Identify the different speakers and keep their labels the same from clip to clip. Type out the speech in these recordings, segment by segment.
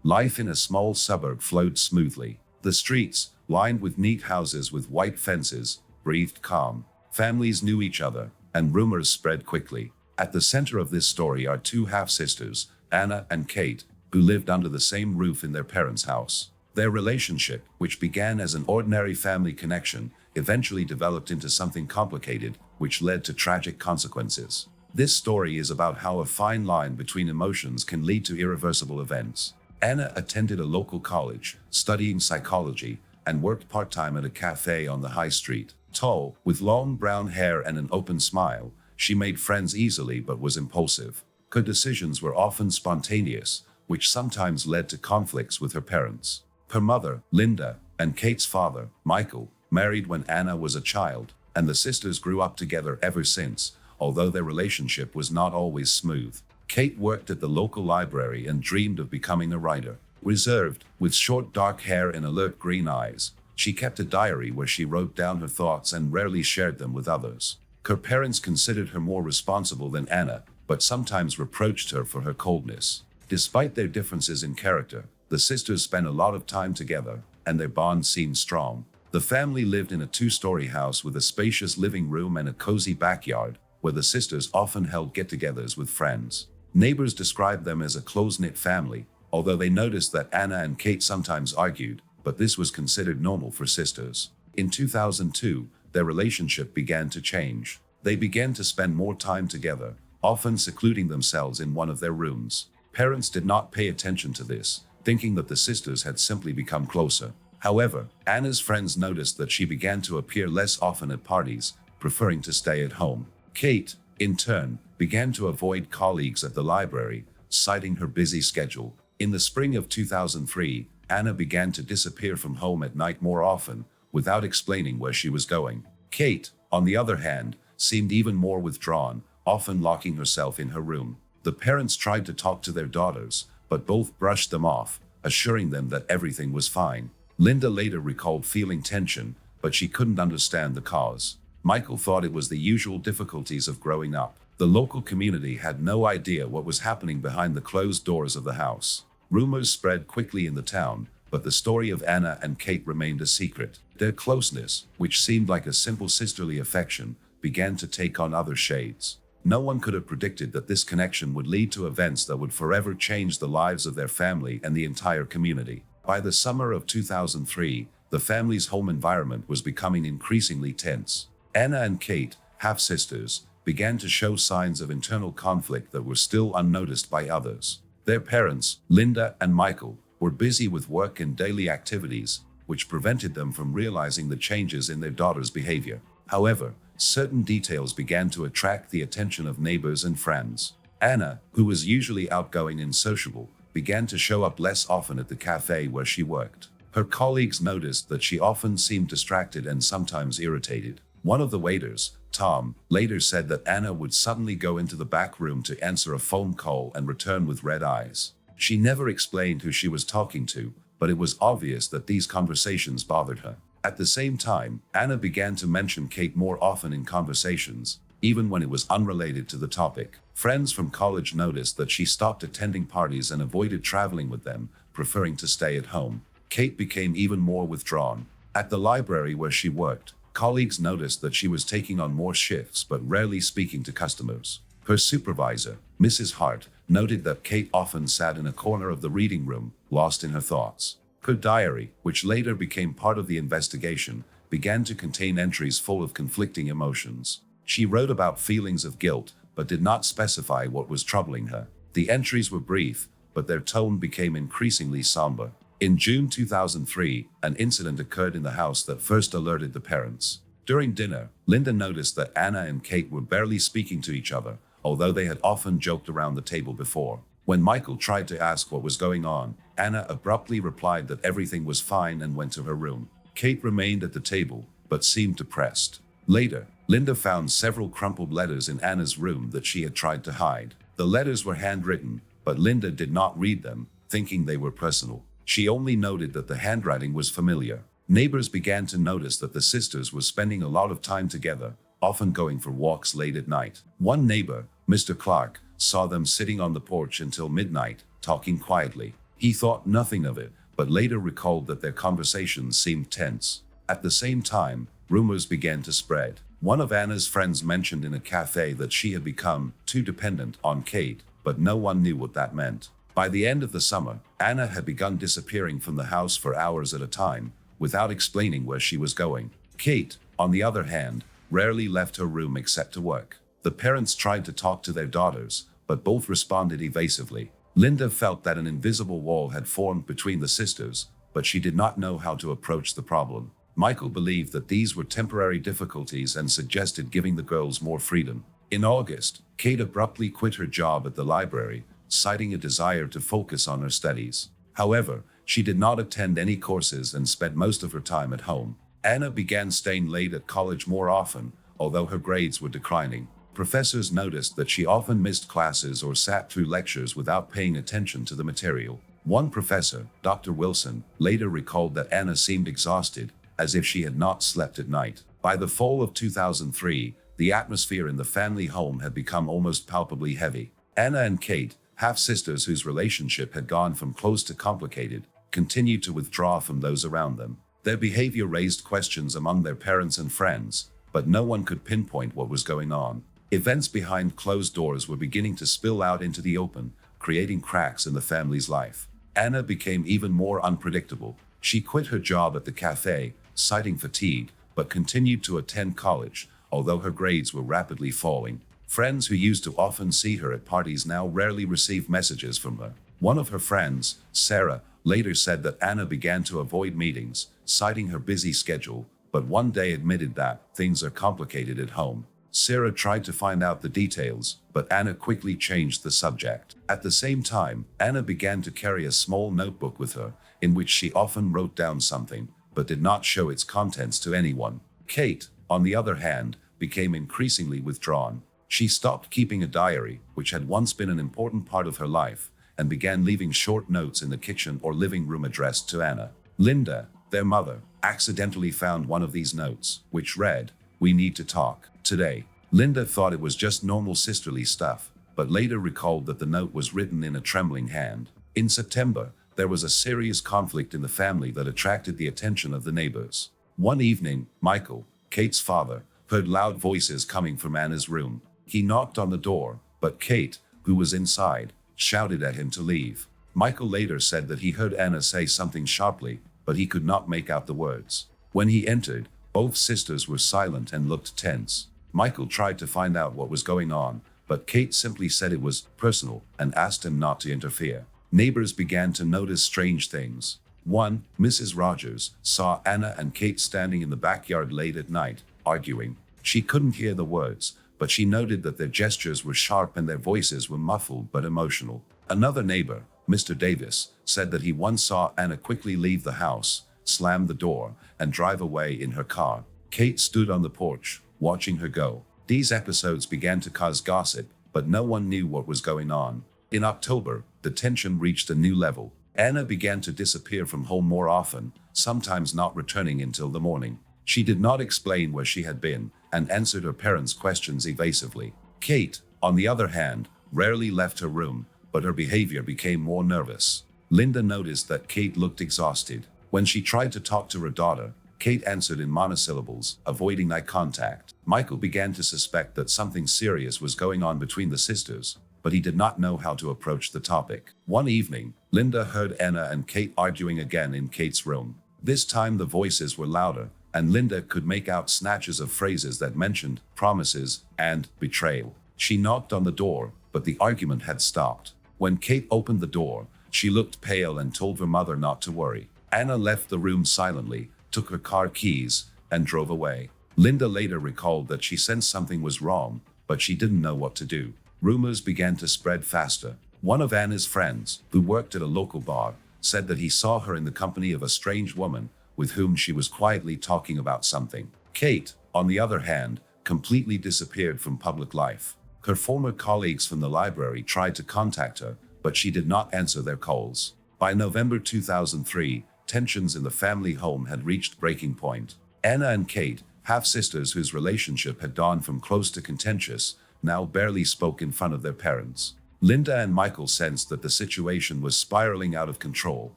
Speaker 1: Life in a small suburb flowed smoothly. The streets, lined with neat houses with white fences, breathed calm. Families knew each other, and rumors spread quickly. At the center of this story are two half-sisters, Anna and Kate, who lived under the same roof in their parents' house. Their relationship, which began as an ordinary family connection, eventually developed into something complicated, which led to tragic consequences. This story is about how a fine line between emotions can lead to irreversible events. Anna attended a local college, studying psychology, and worked part-time at a cafe on the high street. Tall, with long brown hair and an open smile, she made friends easily but was impulsive. Her decisions were often spontaneous, which sometimes led to conflicts with her parents. Her mother, Linda, and Kate's father, Michael, married when Anna was a child, and the sisters grew up together ever since, although their relationship was not always smooth. Kate worked at the local library and dreamed of becoming a writer. Reserved, with short dark hair and alert green eyes, she kept a diary where she wrote down her thoughts and rarely shared them with others. Her parents considered her more responsible than Anna, but sometimes reproached her for her coldness. Despite their differences in character, the sisters spent a lot of time together, and their bond seemed strong. The family lived in a two-story house with a spacious living room and a cozy backyard, where the sisters often held get-togethers with friends. Neighbors described them as a close-knit family, although they noticed that Anna and Kate sometimes argued, but this was considered normal for sisters. In 2002, their relationship began to change. They began to spend more time together, often secluding themselves in one of their rooms. Parents did not pay attention to this, thinking that the sisters had simply become closer. However, Anna's friends noticed that she began to appear less often at parties, preferring to stay at home. Kate, in turn, began to avoid colleagues at the library, citing her busy schedule. In the spring of 2003, Anna began to disappear from home at night more often, without explaining where she was going. Kate, on the other hand, seemed even more withdrawn, often locking herself in her room. The parents tried to talk to their daughters, but both brushed them off, assuring them that everything was fine. Linda later recalled feeling tension, but she couldn't understand the cause. Michael thought it was the usual difficulties of growing up. The local community had no idea what was happening behind the closed doors of the house. Rumors spread quickly in the town, but the story of Anna and Kate remained a secret. Their closeness, which seemed like a simple sisterly affection, began to take on other shades. No one could have predicted that this connection would lead to events that would forever change the lives of their family and the entire community. By the summer of 2003, the family's home environment was becoming increasingly tense. Anna and Kate, half-sisters, began to show signs of internal conflict that were still unnoticed by others. Their parents, Linda and Michael, were busy with work and daily activities, which prevented them from realizing the changes in their daughter's behavior. However, certain details began to attract the attention of neighbors and friends. Anna, who was usually outgoing and sociable, began to show up less often at the cafe where she worked. Her colleagues noticed that she often seemed distracted and sometimes irritated. One of the waiters, Tom, later said that Anna would suddenly go into the back room to answer a phone call and return with red eyes. She never explained who she was talking to, but it was obvious that these conversations bothered her. At the same time, Anna began to mention Kate more often in conversations, even when it was unrelated to the topic. Friends from college noticed that she stopped attending parties and avoided traveling with them, preferring to stay at home. Kate became even more withdrawn. At the library where she worked, colleagues noticed that she was taking on more shifts but rarely speaking to customers. Her supervisor, Mrs. Hart, noted that Kate often sat in a corner of the reading room, lost in her thoughts. Her diary, which later became part of the investigation, began to contain entries full of conflicting emotions. She wrote about feelings of guilt, but did not specify what was troubling her. The entries were brief, but their tone became increasingly somber. In June 2003, an incident occurred in the house that first alerted the parents. During dinner, Linda noticed that Anna and Kate were barely speaking to each other, although they had often joked around the table before. When Michael tried to ask what was going on, Anna abruptly replied that everything was fine and went to her room. Kate remained at the table, but seemed depressed. Later, Linda found several crumpled letters in Anna's room that she had tried to hide. The letters were handwritten, but Linda did not read them, thinking they were personal. She only noted that the handwriting was familiar. Neighbors began to notice that the sisters were spending a lot of time together, often going for walks late at night. One neighbor, Mr. Clark, saw them sitting on the porch until midnight, talking quietly. He thought nothing of it, but later recalled that their conversations seemed tense. At the same time, rumors began to spread. One of Anna's friends mentioned in a cafe that she had become too dependent on Kate, but no one knew what that meant. By the end of the summer, Anna had begun disappearing from the house for hours at a time, without explaining where she was going. Kate, on the other hand, rarely left her room except to work. The parents tried to talk to their daughters, but both responded evasively. Linda felt that an invisible wall had formed between the sisters, but she did not know how to approach the problem. Michael believed that these were temporary difficulties and suggested giving the girls more freedom. In August, Kate abruptly quit her job at the library, citing a desire to focus on her studies. However, she did not attend any courses and spent most of her time at home. Anna began staying late at college more often, although her grades were declining. Professors noticed that she often missed classes or sat through lectures without paying attention to the material. One professor, Dr. Wilson, later recalled that Anna seemed exhausted, as if she had not slept at night. By the fall of 2003, the atmosphere in the family home had become almost palpably heavy. Anna and Kate, half-sisters whose relationship had gone from close to complicated, continued to withdraw from those around them. Their behavior raised questions among their parents and friends, but no one could pinpoint what was going on. Events behind closed doors were beginning to spill out into the open, creating cracks in the family's life. Anna became even more unpredictable. She quit her job at the cafe, citing fatigue, but continued to attend college, although her grades were rapidly falling. Friends who used to often see her at parties now rarely received messages from her. One of her friends, Sarah, later said that Anna began to avoid meetings, citing her busy schedule, but one day admitted that things are complicated at home. Sarah tried to find out the details, but Anna quickly changed the subject. At the same time, Anna began to carry a small notebook with her, in which she often wrote down something, but did not show its contents to anyone. Kate, on the other hand, became increasingly withdrawn. She stopped keeping a diary, which had once been an important part of her life, and began leaving short notes in the kitchen or living room addressed to Anna. Linda, their mother, accidentally found one of these notes, which read, "We need to talk today." Linda thought it was just normal sisterly stuff, but later recalled that the note was written in a trembling hand. In September, there was a serious conflict in the family that attracted the attention of the neighbors. One evening, Michael, Kate's father, heard loud voices coming from Anna's room. He knocked on the door, but Kate, who was inside, shouted at him to leave. Michael later said that he heard Anna say something sharply, but he could not make out the words. When he entered, both sisters were silent and looked tense. Michael tried to find out what was going on, but Kate simply said it was personal and asked him not to interfere. Neighbors began to notice strange things. One, Mrs. Rogers, saw Anna and Kate standing in the backyard late at night, arguing. She couldn't hear the words, but she noted that their gestures were sharp and their voices were muffled but emotional. Another neighbor, Mr. Davis, said that he once saw Anna quickly leave the house, slam the door, and drive away in her car. Kate stood on the porch, watching her go. These episodes began to cause gossip, but no one knew what was going on. In October, the tension reached a new level. Anna began to disappear from home more often, sometimes not returning until the morning. She did not explain where she had been, and answered her parents' questions evasively. Kate, on the other hand, rarely left her room, but her behavior became more nervous. Linda noticed that Kate looked exhausted. When she tried to talk to her daughter, Kate answered in monosyllables, avoiding eye contact. Michael began to suspect that something serious was going on between the sisters, but he did not know how to approach the topic. One evening, Linda heard Anna and Kate arguing again in Kate's room. This time the voices were louder, and Linda could make out snatches of phrases that mentioned promises and betrayal. She knocked on the door, but the argument had stopped. When Kate opened the door, she looked pale and told her mother not to worry. Anna left the room silently, took her car keys, and drove away. Linda later recalled that she sensed something was wrong, but she didn't know what to do. Rumors began to spread faster. One of Anna's friends, who worked at a local bar, said that he saw her in the company of a strange woman with whom she was quietly talking about something. Kate, on the other hand, completely disappeared from public life. Her former colleagues from the library tried to contact her, but she did not answer their calls. By November 2003, tensions in the family home had reached breaking point. Anna and Kate, half-sisters whose relationship had gone from close to contentious, now barely spoke in front of their parents. Linda and Michael sensed that the situation was spiraling out of control,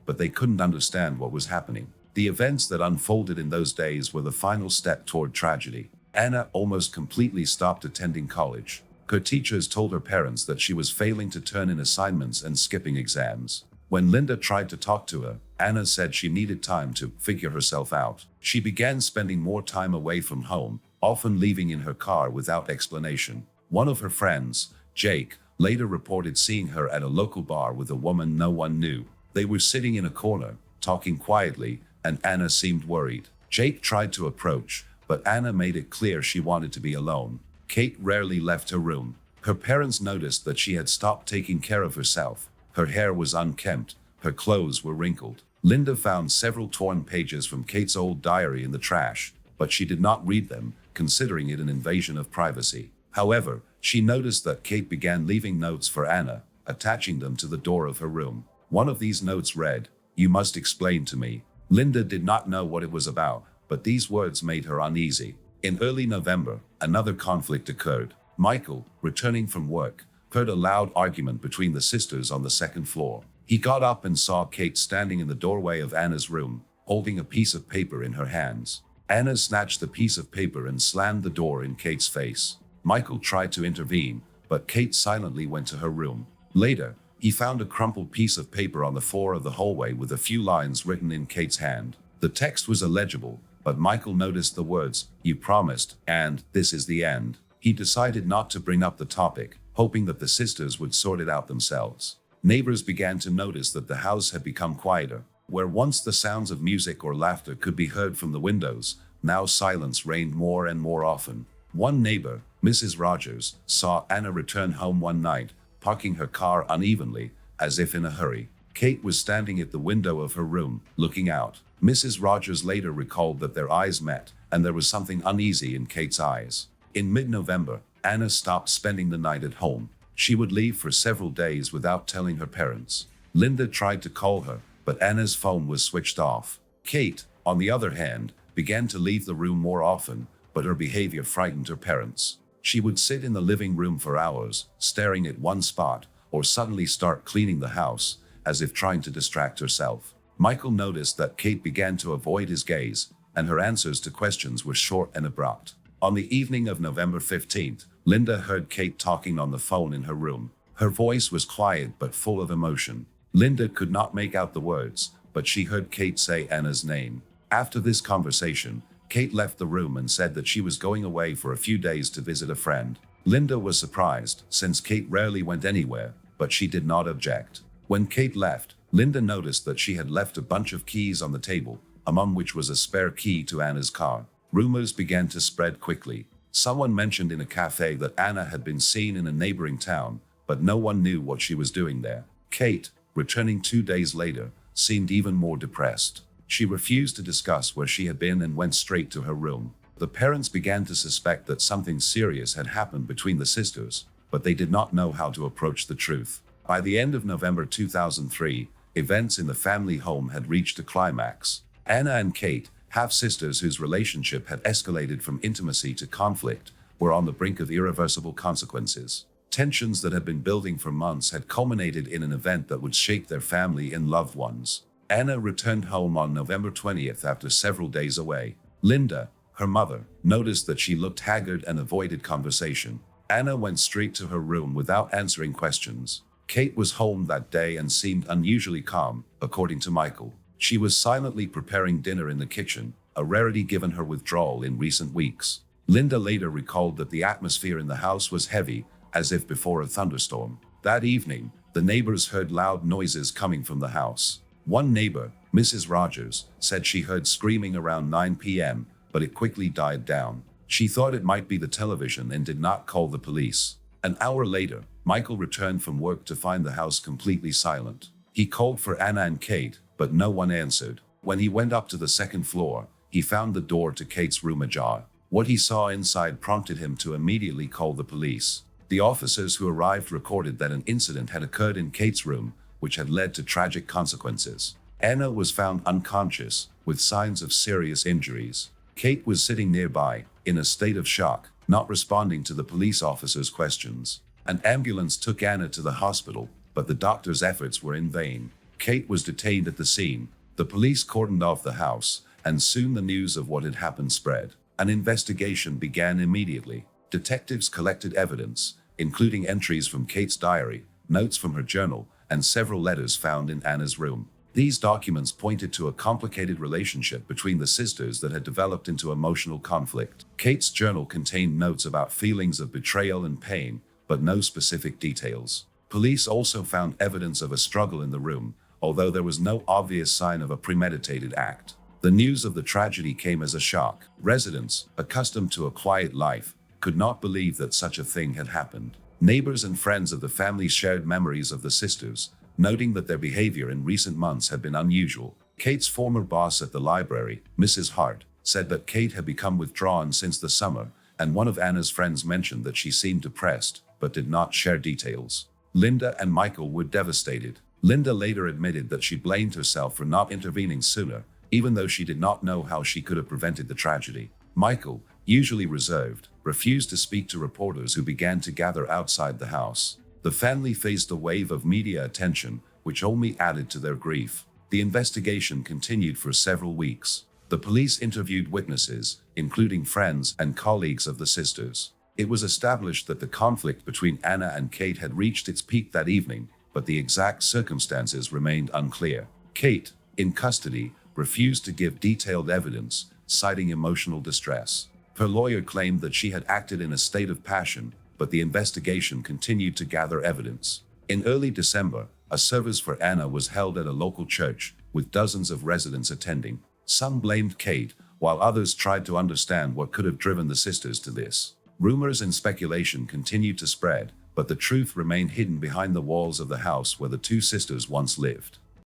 Speaker 1: but they couldn't understand what was happening. The events that unfolded in those days were the final step toward tragedy. Anna almost completely stopped attending college. Her teachers told her parents that she was failing to turn in assignments and skipping exams. When Linda tried to talk to her, Anna said she needed time to figure herself out. She began spending more time away from home, often leaving in her car without explanation. One of her friends, Jake, later reported seeing her at a local bar with a woman no one knew. They were sitting in a corner, talking quietly, and Anna seemed worried. Jake tried to approach, but Anna made it clear she wanted to be alone. Kate rarely left her room. Her parents noticed that she had stopped taking care of herself. Her hair was unkempt, her clothes were wrinkled. Linda found several torn pages from Kate's old diary in the trash, but she did not read them, considering it an invasion of privacy. However, she noticed that Kate began leaving notes for Anna, attaching them to the door of her room. One of these notes read, "You must explain to me." Linda did not know what it was about, but these words made her uneasy. In early November, another conflict occurred. Michael, returning from work, heard a loud argument between the sisters on the second floor. He got up and saw Kate standing in the doorway of Anna's room, holding a piece of paper in her hands. Anna snatched the piece of paper and slammed the door in Kate's face. Michael tried to intervene, but Kate silently went to her room. Later, he found a crumpled piece of paper on the floor of the hallway with a few lines written in Kate's hand. The text was illegible, but Michael noticed the words, "You promised," and "This is the end." He decided not to bring up the topic, hoping that the sisters would sort it out themselves. Neighbors began to notice that the house had become quieter. Where once the sounds of music or laughter could be heard from the windows, now silence reigned more and more often. One neighbor, Mrs. Rogers, saw Anna return home one night, parking her car unevenly, as if in a hurry. Kate was standing at the window of her room, looking out. Mrs. Rogers later recalled that their eyes met, and there was something uneasy in Kate's eyes. In mid-November, Anna stopped spending the night at home. She would leave for several days without telling her parents. Linda tried to call her, but Anna's phone was switched off. Kate, on the other hand, began to leave the room more often, but her behavior frightened her parents. She would sit in the living room for hours, staring at one spot, or suddenly start cleaning the house, as if trying to distract herself. Michael noticed that Kate began to avoid his gaze, and her answers to questions were short and abrupt. On the evening of November 15th, Linda heard Kate talking on the phone in her room. Her voice was quiet but full of emotion. Linda could not make out the words, but she heard Kate say Anna's name. After this conversation, Kate left the room and said that she was going away for a few days to visit a friend. Linda was surprised, since Kate rarely went anywhere, but she did not object. When Kate left, Linda noticed that she had left a bunch of keys on the table, among which was a spare key to Anna's car. Rumors began to spread quickly. Someone mentioned in a cafe that Anna had been seen in a neighboring town, but no one knew what she was doing there. Kate, returning 2 days later, seemed even more depressed. She refused to discuss where she had been and went straight to her room. The parents began to suspect that something serious had happened between the sisters, but they did not know how to approach the truth. By the end of November 2003, events in the family home had reached a climax. Anna and Kate, half-sisters whose relationship had escalated from intimacy to conflict, were on the brink of irreversible consequences. Tensions that had been building for months had culminated in an event that would shake their family and loved ones. Anna returned home on November 20th after several days away. Linda, her mother, noticed that she looked haggard and avoided conversation. Anna went straight to her room without answering questions. Kate was home that day and seemed unusually calm, according to Michael. She was silently preparing dinner in the kitchen, a rarity given her withdrawal in recent weeks. Linda later recalled that the atmosphere in the house was heavy, as if before a thunderstorm. That evening, the neighbors heard loud noises coming from the house. One neighbor, Mrs. Rogers, said she heard screaming around 9 p.m., but it quickly died down. She thought it might be the television and did not call the police. An hour later, Michael returned from work to find the house completely silent. He called for Anna and Kate, but no one answered. When he went up to the second floor, he found the door to Kate's room ajar. What he saw inside prompted him to immediately call the police. The officers who arrived recorded that an incident had occurred in Kate's room, which had led to tragic consequences. Anna was found unconscious, with signs of serious injuries. Kate was sitting nearby, in a state of shock, not responding to the police officers' questions. An ambulance took Anna to the hospital, but the doctor's efforts were in vain. Kate was detained at the scene. The police cordoned off the house, and soon the news of what had happened spread. An investigation began immediately. Detectives collected evidence, including entries from Kate's diary, notes from her journal, and several letters found in Anna's room. These documents pointed to a complicated relationship between the sisters that had developed into emotional conflict. Kate's journal contained notes about feelings of betrayal and pain, but no specific details. Police also found evidence of a struggle in the room, although there was no obvious sign of a premeditated act. The news of the tragedy came as a shock. Residents, accustomed to a quiet life, could not believe that such a thing had happened. Neighbors and friends of the family shared memories of the sisters, noting that their behavior in recent months had been unusual. Kate's former boss at the library, Mrs. Hart, said that Kate had become withdrawn since the summer, and one of Anna's friends mentioned that she seemed depressed, but did not share details. Linda and Michael were devastated. Linda later admitted that she blamed herself for not intervening sooner, even though she did not know how she could have prevented the tragedy. Michael, usually reserved, refused to speak to reporters who began to gather outside the house. The family faced a wave of media attention, which only added to their grief. The investigation continued for several weeks. The police interviewed witnesses, including friends and colleagues of the sisters. It was established that the conflict between Anna and Kate had reached its peak that evening, but the exact circumstances remained unclear. Kate, in custody, refused to give detailed evidence, citing emotional distress. Her lawyer claimed that she had acted in a state of passion, but the investigation continued to gather evidence. In early December, a service for Anna was held at a local church, with dozens of residents attending. Some blamed Kate, while others tried to understand what could have driven the sisters to this. Rumors and speculation continued to spread, but the truth remained hidden behind the walls of the house where the two sisters once lived.